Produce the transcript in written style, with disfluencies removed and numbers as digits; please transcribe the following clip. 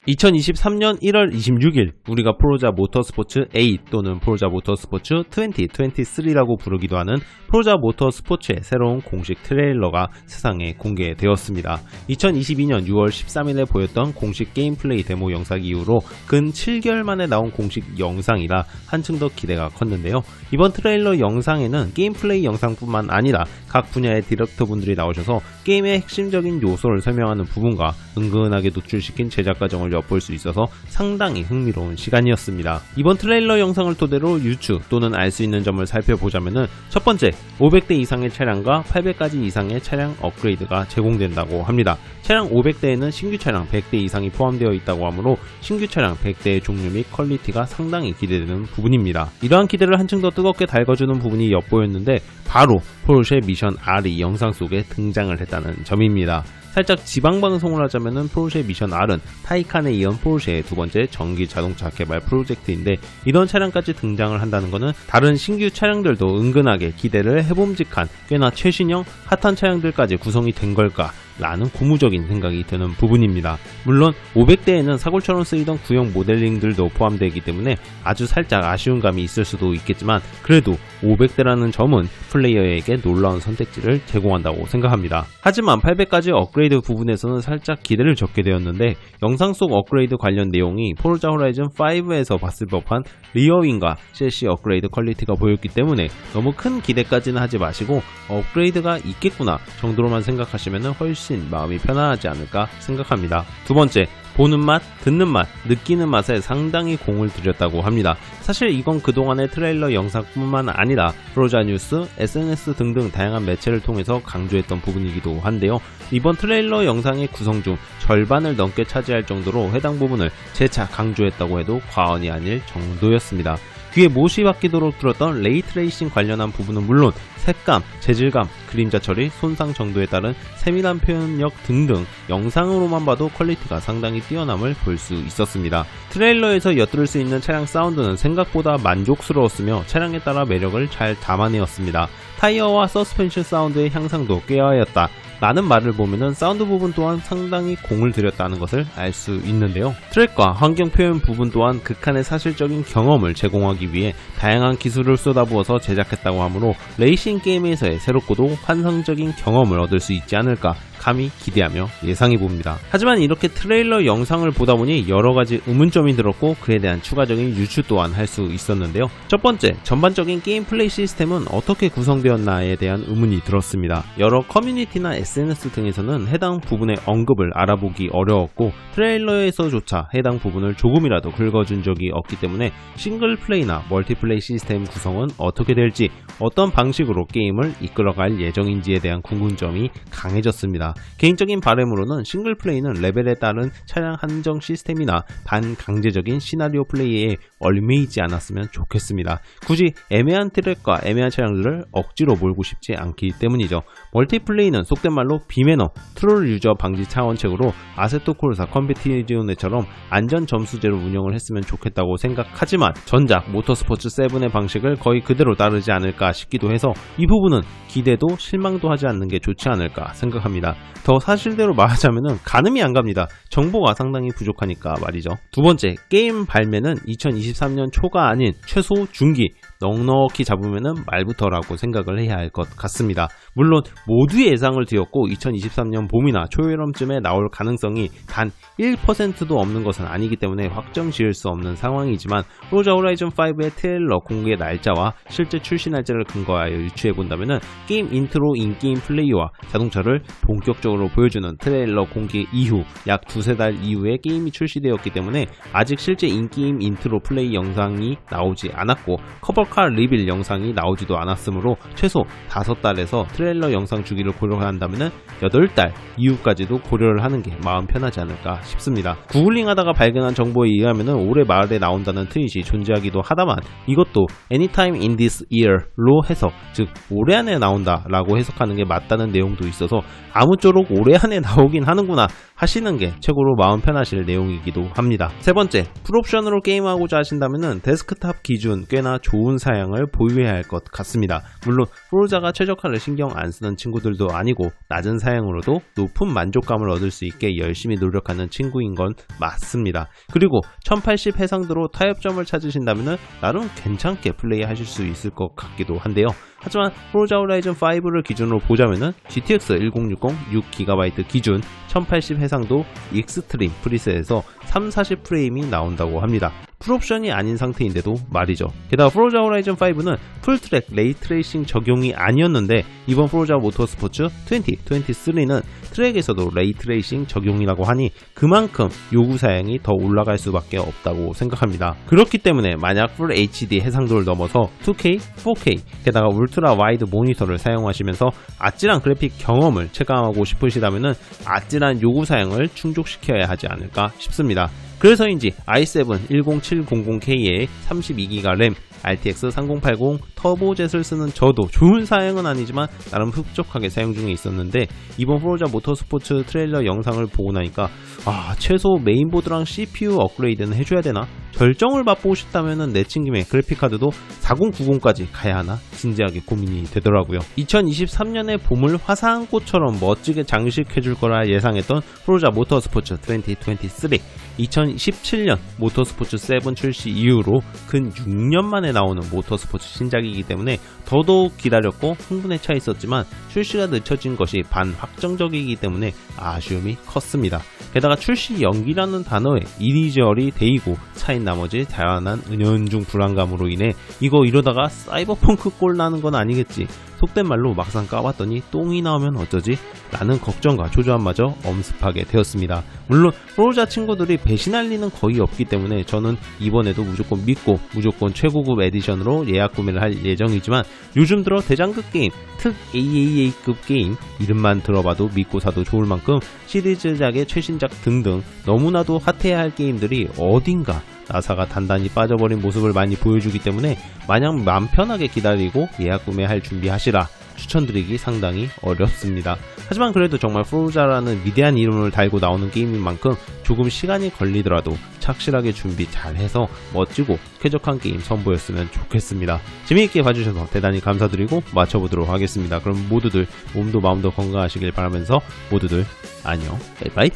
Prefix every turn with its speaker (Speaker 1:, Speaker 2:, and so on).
Speaker 1: 2023년 1월 26일 우리가 포르자 모터스포츠 8 또는 포르자 모터스포츠 2023라고 부르기도 하는 포르자 모터스포츠의 새로운 공식 트레일러가 세상에 공개되었습니다. 2022년 6월 13일에 보였던 공식 게임 플레이 데모 영상 이후로 근 7개월 만에 나온 공식 영상이라 한층 더 기대가 컸는데요. 이번 트레일러 영상에는 게임 플레이 영상뿐만 아니라 각 분야의 디렉터분들이 나오셔서 게임의 핵심적인 요소를 설명하는 부분과 은근하게 노출시킨 제작 과정을 엿볼 수 있어서 상당히 흥미로운 시간이었습니다. 이번 트레일러 영상을 토대로 유추 또는 알 수 있는 점을 살펴보자면은 첫 번째, 500대 이상의 차량과 800가지 이상의 차량 업그레이드가 제공된다고 합니다. 차량 500대에는 신규 차량 100대 이상이 포함되어 있다고 하므로 신규 차량 100대의 종류 및 퀄리티가 상당히 기대되는 부분입니다. 이러한 기대를 한층 더 뜨겁게 달궈주는 부분이 엿보였는데 바로 포르쉐 미션 R이 영상 속에 등장을 했다는 점입니다. 살짝 지방방송을 하자면은 포르쉐 미션 R은 타이칸에 이은 포르쉐의 두 번째 전기 자동차 개발 프로젝트인데 이런 차량까지 등장을 한다는 것은 다른 신규 차량들도 은근하게 기대를 해봄직한 꽤나 최신형 핫한 차량들까지 구성이 된 걸까 라는 고무적인 생각이 드는 부분입니다. 물론 500대에는 사골처럼 쓰이던 구형 모델링들도 포함되기 때문에 아주 살짝 아쉬운 감이 있을 수도 있겠지만 그래도 500대라는 점은 플레이어에게 놀라운 선택지를 제공한다고 생각합니다. 하지만 800까지 업그레이드 부분에서는 살짝 기대를 적게 되었는데 영상 속 업그레이드 관련 내용이 포르자 호라이즌 5에서 봤을 법한 리어윙과 셰시 업그레이드 퀄리티가 보였기 때문에 너무 큰 기대까지는 하지 마시고 업그레이드가 있겠구나 정도로만 생각하시면 훨씬 마음이 편안하지 않을까 생각합니다. 두 번째, 보는 맛, 듣는 맛, 느끼는 맛에 상당히 공을 들였다고 합니다. 사실 이건 그동안의 트레일러 영상뿐만 아니라 포르자 뉴스, SNS 등등 다양한 매체를 통해서 강조했던 부분이기도 한데요. 이번 트레일러 영상의 구성 중 절반을 넘게 차지할 정도로 해당 부분을 재차 강조했다고 해도 과언이 아닐 정도였습니다. 귀에 못이 박히도록 들었던 레이트레이싱 관련한 부분은 물론 색감, 재질감, 그림자 처리, 손상 정도에 따른 세밀한 표현력 등등 영상으로만 봐도 퀄리티가 상당히 뛰어남을 볼 수 있었습니다. 트레일러에서 엿들을 수 있는 차량 사운드는 생각보다 만족스러웠으며 차량에 따라 매력을 잘 담아내었습니다. 타이어와 서스펜션 사운드의 향상도 꾀하였다 라는 말을 보면은 사운드 부분 또한 상당히 공을 들였다는 것을 알 수 있는데요. 트랙과 환경 표현 부분 또한 극한의 사실적인 경험을 제공하기 위해 다양한 기술을 쏟아부어서 제작했다고 하므로 레이싱 게임에서의 새롭고도 환상적인 경험을 얻을 수 있지 않을까 감히 기대하며 예상해봅니다. 하지만 이렇게 트레일러 영상을 보다 보니 여러가지 의문점이 들었고 그에 대한 추가적인 유추 또한 할 수 있었는데요. 첫 번째, 전반적인 게임 플레이 시스템은 어떻게 구성되었나에 대한 의문이 들었습니다. 여러 커뮤니티나 SNS 등에서는 해당 부분의 언급을 알아보기 어려웠고 트레일러에서조차 해당 부분을 조금이라도 긁어준 적이 없기 때문에 싱글 플레이나 멀티플레이 시스템 구성은 어떻게 될지 어떤 방식으로 게임을 이끌어갈 예정인지에 대한 궁금점이 강해졌습니다. 개인적인 바람으로는 싱글 플레이는 레벨에 따른 차량 한정 시스템이나 반강제적인 시나리오 플레이에 얽매이지 않았으면 좋겠습니다. 굳이 애매한 트랙과 애매한 차량들을 억지로 몰고 싶지 않기 때문이죠. 멀티플레이는 속된 말로 비매너, 트롤 유저 방지 차원책으로 아세토 코르사 컴페티지오네처럼 안전 점수제로 운영을 했으면 좋겠다고 생각하지만 전작 모터스포츠 7의 방식을 거의 그대로 따르지 않을까 싶기도 해서 이 부분은 기대도 실망도 하지 않는 게 좋지 않을까 생각합니다. 더 사실대로 말하자면은 가늠이 안 갑니다. 정보가 상당히 부족하니까 말이죠. 두 번째, 게임 발매는 2023년 초가 아닌 최소 중기 넉넉히 잡으면은 말부터라고 생각을 해야 할 것 같습니다. 물론 모두의 예상을 뒤엎고 2023년 봄이나 초여름쯤에 나올 가능성이 단 1%도 없는 것은 아니기 때문에 확정 지을 수 없는 상황이지만 포르자 호라이즌 5의 트레일러 공개 날짜와 실제 출시 날짜를 근거하여 유추해본다면 게임 인트로 인게임 플레이와 자동차를 본격적으로 보여주는 트레일러 공개 이후 약 두세 달 이후에 게임이 출시되었기 때문에 아직 실제 인게임 인트로 플레이 영상이 나오지 않았고 커버카 리빌 영상이 나오지도 않았으므로 최소 5달에서 트레일러 영상 주기를 고려한다면 8달 이후까지도 고려를 하는 게 마음 편하지 않을까 싶습니다. 구글링 하다가 발견한 정보에 의하면 올해 말에 나온다는 트윗이 존재하기도 하다만 이것도 anytime in this year로 해석, 즉 올해 안에 나온다 라고 해석하는 게 맞다는 내용도 있어서 아무쪼록 올해 안에 나오긴 하는구나 하시는 게 최고로 마음 편하실 내용이기도 합니다. 세 번째, 풀옵션으로 게임하고자 하신다면 데스크탑 기준 꽤나 좋은 좋은 사양을 보유해야 할 것 같습니다. 물론 포르자가 최적화를 신경 안 쓰는 친구들도 아니고 낮은 사양으로도 높은 만족감을 얻을 수 있게 열심히 노력하는 친구인 건 맞습니다. 그리고 1080 해상도로 타협점을 찾으신다면 나름 괜찮게 플레이하실 수 있을 것 같기도 한데요. 하지만 포르자 호라이즌 5를 기준으로 보자면은 GTX 1060 6GB 기준 1080 해상도 익스트림 프리셋에서 340 프레임이 나온다고 합니다. 풀옵션이 아닌 상태인데도 말이죠. 게다가 포르자 호라이즌 5는 풀트랙 레이트레이싱 적용이 아니었는데 이번 포르자 모터스포츠 2023는 트랙에서도 레이트레이싱 적용이라고 하니 그만큼 요구 사양이 더 올라갈 수밖에 없다고 생각합니다. 그렇기 때문에 만약 풀 HD 해상도를 넘어서 2K, 4K, 게다가 울트라 와이드 모니터를 사용하시면서 아찔한 그래픽 경험을 체감하고 싶으시다면 아찔한 요구 사양을 충족시켜야 하지 않을까 싶습니다. 그래서인지 i7 10700K에 32GB 램, RTX 3080 터보젯을 쓰는 저도 좋은 사양은 아니지만 나름 흡족하게 사용 중에 있었는데 이번 포르자 모터스포츠 트레일러 영상을 보고 나니까 최소 메인보드랑 CPU 업그레이드는 해줘야 되나? 결정을 맛보고 싶다면 내친 김에 그래픽카드도 4090까지 가야 하나? 진지하게 고민이 되더라고요. 2023년의 봄을 화사한 꽃처럼 멋지게 장식해줄 거라 예상했던 포르자 모터스포츠 2023 2017년 모터스포츠 7 출시 이후로 근 6년 만에 나오는 모터스포츠 신작이기 때문에 더더욱 기다렸고 흥분에 차 있었지만 출시가 늦춰진 것이 반확정적이기 때문에 아쉬움이 컸습니다. 게다가 출시 연기라는 단어에 이리저리 데이고 차인 나머지 다양한 은연중 불안감으로 인해 이러다가 사이버펑크 꼴 나는 건 아니겠지, 속된 말로 막상 까봤더니 똥이 나오면 어쩌지? 라는 걱정과 초조함마저 엄습하게 되었습니다. 물론 포르자 친구들이 배신할 리는 거의 없기 때문에 저는 이번에도 무조건 믿고 무조건 최고급 에디션으로 예약 구매를 할 예정이지만 요즘 들어 대장급 게임, 특 AAA급 게임 이름만 들어봐도 믿고 사도 좋을 만큼 시리즈작의 최신작 등등 너무나도 핫해야 할 게임들이 어딘가 나사가 단단히 빠져버린 모습을 많이 보여주기 때문에 마냥 맘 편하게 기다리고 예약 구매할 준비하시라 추천드리기 상당히 어렵습니다. 하지만 그래도 정말 포르자라는 위대한 이름을 달고 나오는 게임인 만큼 조금 시간이 걸리더라도 착실하게 준비 잘해서 멋지고 쾌적한 게임 선보였으면 좋겠습니다. 재미있게 봐주셔서 대단히 감사드리고 마쳐보도록 하겠습니다. 그럼 모두들 몸도 마음도 건강하시길 바라면서 모두들 안녕, 바이바이.